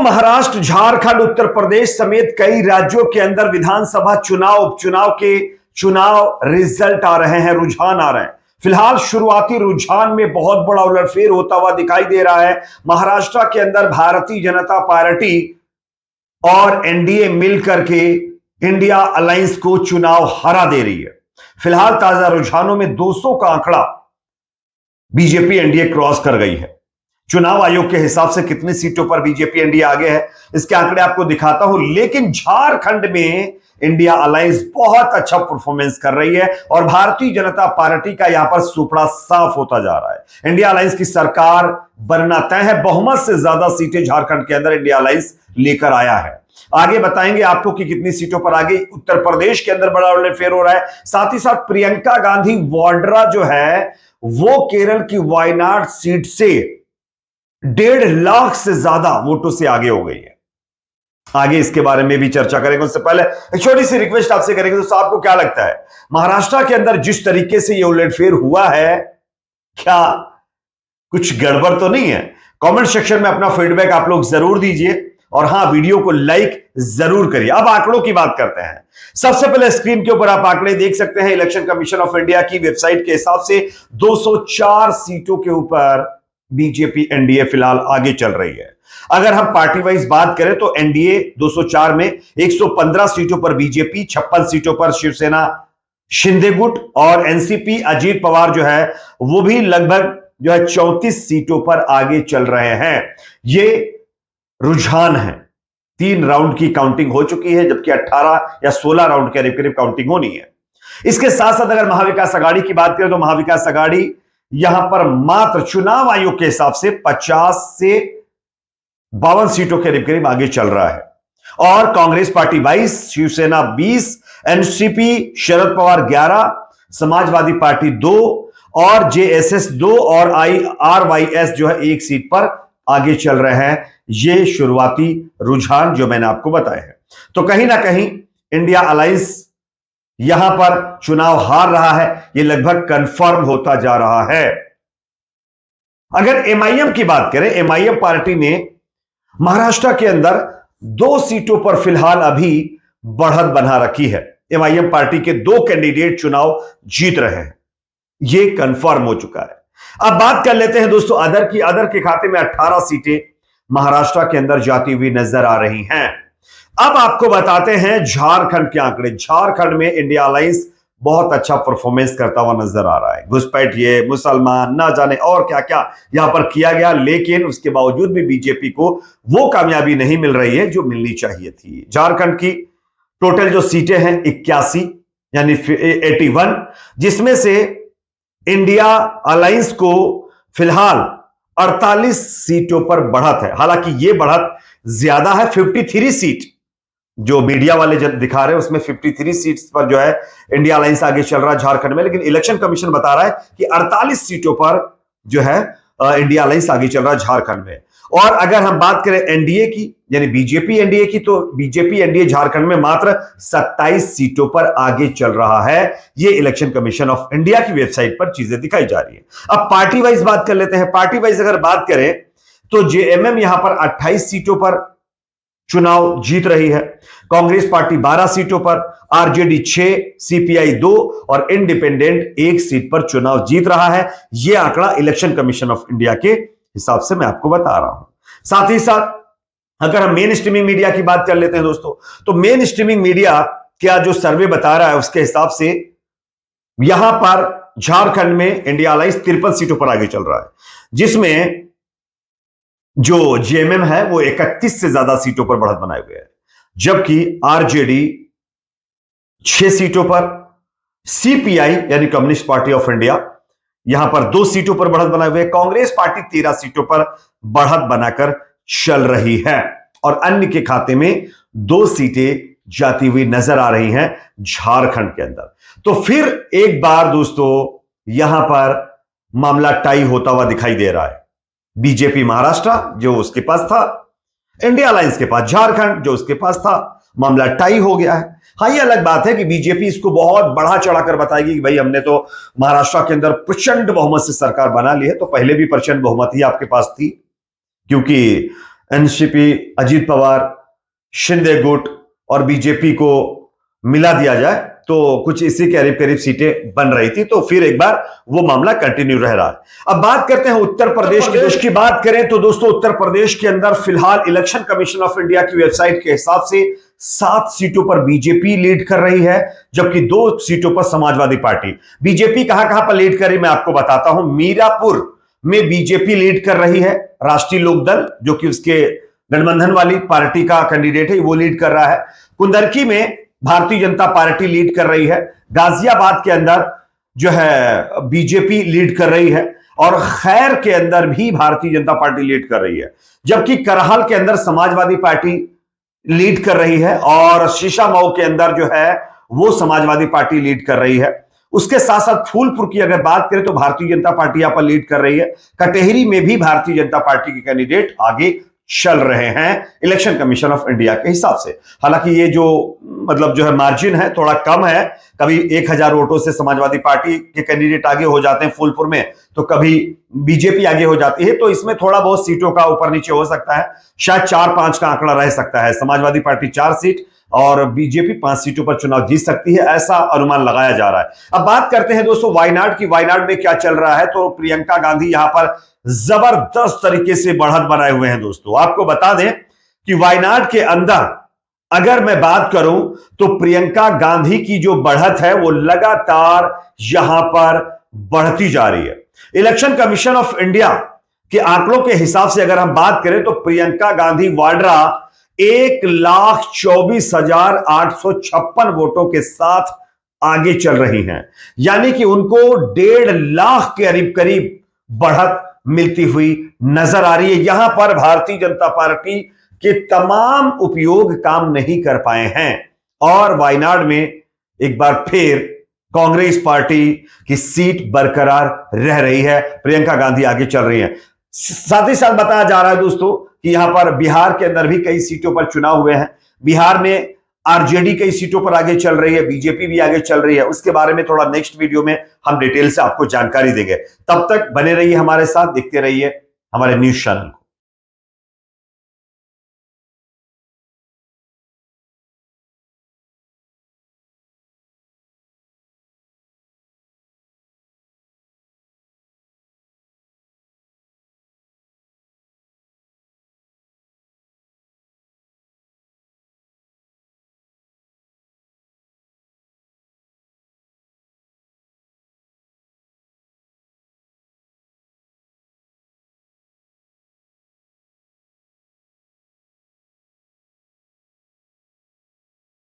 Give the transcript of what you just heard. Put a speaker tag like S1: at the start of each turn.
S1: महाराष्ट्र, झारखंड, उत्तर प्रदेश समेत कई राज्यों के अंदर विधानसभा चुनाव, उपचुनाव के चुनाव रिजल्ट आ रहे हैं, रुझान आ रहे हैं। फिलहाल शुरुआती रुझान में बहुत बड़ा उलटफेर होता हुआ दिखाई दे रहा है। महाराष्ट्र के अंदर भारतीय जनता पार्टी और एनडीए मिलकर के इंडिया अलायंस को चुनाव हरा दे रही है। फिलहाल ताजा रुझानों में 200 का आंकड़ा बीजेपी एनडीए क्रॉस कर गई है। चुनाव आयोग के हिसाब से कितनी सीटों पर बीजेपी एनडीए आगे है, इसके आंकड़े आपको दिखाता हूं। लेकिन झारखंड में इंडिया अलायंस बहुत अच्छा परफॉर्मेंस कर रही है और भारतीय जनता पार्टी का यहां पर सुपड़ा साफ होता जा रहा है। इंडिया अलायंस की सरकार बनना तय है। बहुमत से ज्यादा सीटें झारखंड के अंदर इंडिया अलायंस लेकर आया है। आगे बताएंगे आपको कि कितनी सीटों पर आगे। उत्तर प्रदेश के अंदर बड़ा उलटफेर हो रहा है। साथ ही साथ प्रियंका गांधी वाड्रा जो है वो केरल की वायनाड सीट से 1.5 लाख से ज्यादा वोटों से आगे हो गई है। आगे इसके बारे में भी चर्चा करेंगे। उससे पहले एक छोटी सी रिक्वेस्ट आपसे करेंगे दोस्तों, आपको क्या लगता है महाराष्ट्र के अंदर जिस तरीके से यह उलटफेर हुआ है, क्या कुछ गड़बड़ तो नहीं है? कमेंट सेक्शन में अपना फीडबैक आप लोग जरूर दीजिए और हां, वीडियो को लाइक जरूर करिए। अब आंकड़ों की बात करते हैं। सबसे पहले स्क्रीन के ऊपर आप आंकड़े देख सकते हैं। इलेक्शन कमीशन ऑफ इंडिया की वेबसाइट के हिसाब से 204 सीटों के ऊपर बीजेपी एनडीए फिलहाल आगे चल रही है। अगर हम पार्टी वाइज बात करें तो एनडीए 204 में 115 सीटों पर बीजेपी, 56 सीटों पर शिवसेना शिंदे गुट और एनसीपी अजीत पवार जो है वो भी लगभग जो है 34 सीटों पर आगे चल रहे हैं। ये रुझान है। 3 राउंड की काउंटिंग हो चुकी है, जबकि 18 या 16 राउंड के करीब काउंटिंग होनी है। इसके साथ साथ अगर महाविकास आघाड़ी की बात करें तो महाविकास आघाड़ी यहां पर मात्र चुनाव आयोग के हिसाब से 50 से 52 सीटों के करीब आगे चल रहा है। और Congress party 22, Shiv Sena 20, NCP Sharad Pawar 11, Samajwadi party 2 और जेएसएस 2 और आरवाईएस जो है 1 सीट पर आगे चल रहे हैं। ये शुरुआती रुझान जो मैंने आपको बताए हैं। तो कहीं ना कहीं इंडिया अलायंस यहां पर चुनाव हार रहा है, यह लगभग कंफर्म होता जा रहा है। अगर एमआईएम की बात करें, एमआईएम पार्टी ने महाराष्ट्र के अंदर 2 सीटों पर फिलहाल अभी बढ़त बना रखी है। एमआईएम पार्टी के 2 कैंडिडेट चुनाव जीत रहे हैं, यह कंफर्म हो चुका है। अब बात कर लेते हैं दोस्तों अदर की। अदर के खाते में 18 सीटें महाराष्ट्र के अंदर जाती हुई नजर आ रही हैं। अब आपको बताते हैं झारखंड के आंकड़े। झारखंड में इंडिया अलायंस बहुत अच्छा परफॉर्मेंस करता हुआ नजर आ रहा है। घुसपैठ, ये मुसलमान, ना जाने और क्या क्या यहां पर किया गया, लेकिन उसके बावजूद भी बीजेपी को वो कामयाबी नहीं मिल रही है जो मिलनी चाहिए थी। झारखंड की टोटल जो सीटें हैं 81 यानी 81, जिसमें से इंडिया अलायंस को फिलहाल 48 सीटों पर बढ़त है। हालांकि यह बढ़त ज्यादा है। 53 सीट जो मीडिया वाले जब दिखा रहे हैं उसमें 53 सीट्स पर जो है इंडिया अलायंस आगे चल रहा है झारखंड में, लेकिन इलेक्शन कमीशन बता रहा है कि 48 सीटों पर जो है इंडिया अलायंस आगे चल रहा है झारखंड में। और अगर हम बात करें एनडीए की यानी बीजेपी एनडीए की, तो बीजेपी एनडीए झारखंड में मात्र 27 सीटों पर आगे चल रहा है। यह इलेक्शन कमीशन ऑफ इंडिया की वेबसाइट पर चीजें दिखाई जा रही है। अब पार्टी वाइज बात कर लेते हैं। पार्टी वाइज अगर बात करें तो जेएमएम यहां पर 28 सीटों पर चुनाव जीत रही है। कांग्रेस पार्टी 12 सीटों पर, आरजेडी 6, सीपीआई 2 और इंडिपेंडेंट 1 सीट पर चुनाव जीत रहा है। यह आंकड़ा इलेक्शन कमीशन ऑफ इंडिया के हिसाब से मैं आपको बता रहा हूं। साथ ही साथ अगर हम मेन स्ट्रीमिंग मीडिया की बात कर लेते हैं दोस्तों, तो मेन स्ट्रीमिंग मीडिया क्या जो सर्वे बता रहा है उसके हिसाब से यहां पर झारखंड में इंडिया अलायंस 53 सीटों पर आगे चल रहा है, जिसमें जो जेएमएम है वो 31 से ज्यादा सीटों पर बढ़त बनाए हुए है, जबकि आरजेडी 6 सीटों पर, सीपीआई यानी कम्युनिस्ट पार्टी ऑफ इंडिया यहां पर 2 सीटों पर बढ़त बनाए हुए, कांग्रेस पार्टी 13 सीटों पर बढ़त बनाकर चल रही है और अन्य के खाते में 2 सीटें जाती हुई नजर आ रही हैं झारखंड के अंदर। तो फिर एक बार दोस्तों यहां पर मामला टाई होता हुआ दिखाई दे रहा है। बीजेपी महाराष्ट्र जो उसके पास था, इंडिया अलायंस के पास झारखंड जो उसके पास था, मामला टाई हो गया है। हाँ, ये अलग बात है कि बीजेपी इसको बहुत बढ़ा चढ़ाकर बताएगी कि भाई हमने तो महाराष्ट्र के अंदर प्रचंड बहुमत से सरकार बना ली है। तो पहले भी प्रचंड बहुमत ही आपके पास थी, क्योंकि एनसीपी, अजीत पवार, शिंदे गुट और बीजेपी को मिला दिया जाए तो कुछ इसी के करीब करीब सीटें बन रही थी। तो फिर एक बार वो मामला कंटिन्यू रह रहा है। अब बात करते हैं उत्तर प्रदेश की बात करें तो दोस्तों उत्तर प्रदेश के अंदर फिलहाल इलेक्शन कमीशन ऑफ इंडिया की वेबसाइट के हिसाब से 7 सीटों पर बीजेपी लीड कर रही है, जबकि 2 सीटों पर समाजवादी पार्टी। बीजेपी कहां कहां पर लीड कर रही मैं आपको बताता हूं। मीरापुर में बीजेपी लीड कर रही है, राष्ट्रीय लोकदल जो कि उसके गठबंधन वाली पार्टी का कैंडिडेट है वो लीड कर रहा है। कुंदरकी में भारतीय जनता पार्टी लीड कर रही है। गाजियाबाद के अंदर जो है बीजेपी लीड कर रही है और खैर के अंदर भी भारतीय जनता पार्टी लीड कर रही है, जबकि करहल के अंदर समाजवादी पार्टी लीड कर रही है और शीशामऊ के अंदर जो है वो समाजवादी पार्टी लीड कर रही है। उसके साथ साथ फूलपुर की अगर बात करें तो भारतीय जनता पार्टी यहां पर लीड कर रही है। कटेहरी में भी भारतीय जनता पार्टी के कैंडिडेट आगे चल रहे हैं इलेक्शन कमीशन ऑफ इंडिया के हिसाब से। हालांकि ये जो मतलब जो है मार्जिन है थोड़ा कम है, कभी 1000 वोटों से समाजवादी पार्टी के कैंडिडेट आगे हो जाते हैं फूलपुर में, तो कभी बीजेपी आगे हो जाती है, तो इसमें थोड़ा बहुत सीटों का ऊपर नीचे हो सकता है। शायद 4-5 का आंकड़ा रह सकता है। समाजवादी पार्टी 4 सीट और बीजेपी 5 सीटों पर चुनाव जीत सकती है, ऐसा अनुमान लगाया जा रहा है। अब बात करते हैं दोस्तों वायनाड की। वायनाड में क्या चल रहा है तो प्रियंका गांधी यहां पर जबरदस्त तरीके से बढ़त बनाए हुए हैं। दोस्तों आपको बता दें कि वायनाड के अंदर अगर मैं बात करूं तो प्रियंका गांधी की जो बढ़त है वो लगातार यहां पर बढ़ती जा रही है। इलेक्शन कमीशन ऑफ इंडिया के आंकड़ों के हिसाब से अगर हम बात करें तो प्रियंका गांधी वाड्रा 1,24,856 वोटों के साथ आगे चल रही हैं, यानी कि उनको 1.5 लाख के करीब करीब बढ़त मिलती हुई नजर आ रही है। यहां पर भारतीय जनता पार्टी के तमाम उपयोग काम नहीं कर पाए हैं और वायनाड में एक बार फिर कांग्रेस पार्टी की सीट बरकरार रह रही है। प्रियंका गांधी आगे चल रही है। साथ ही साथ बताया जा रहा है दोस्तों कि यहां पर बिहार के अंदर भी कई सीटों पर चुनाव हुए हैं। बिहार में आरजेडी कई सीटों पर आगे चल रही है, बीजेपी भी आगे चल रही है। उसके बारे में थोड़ा नेक्स्ट वीडियो में हम डिटेल से आपको जानकारी देंगे। तब तक बने रहिए हमारे साथ, देखते रहिए हमारे न्यूज चैनल को।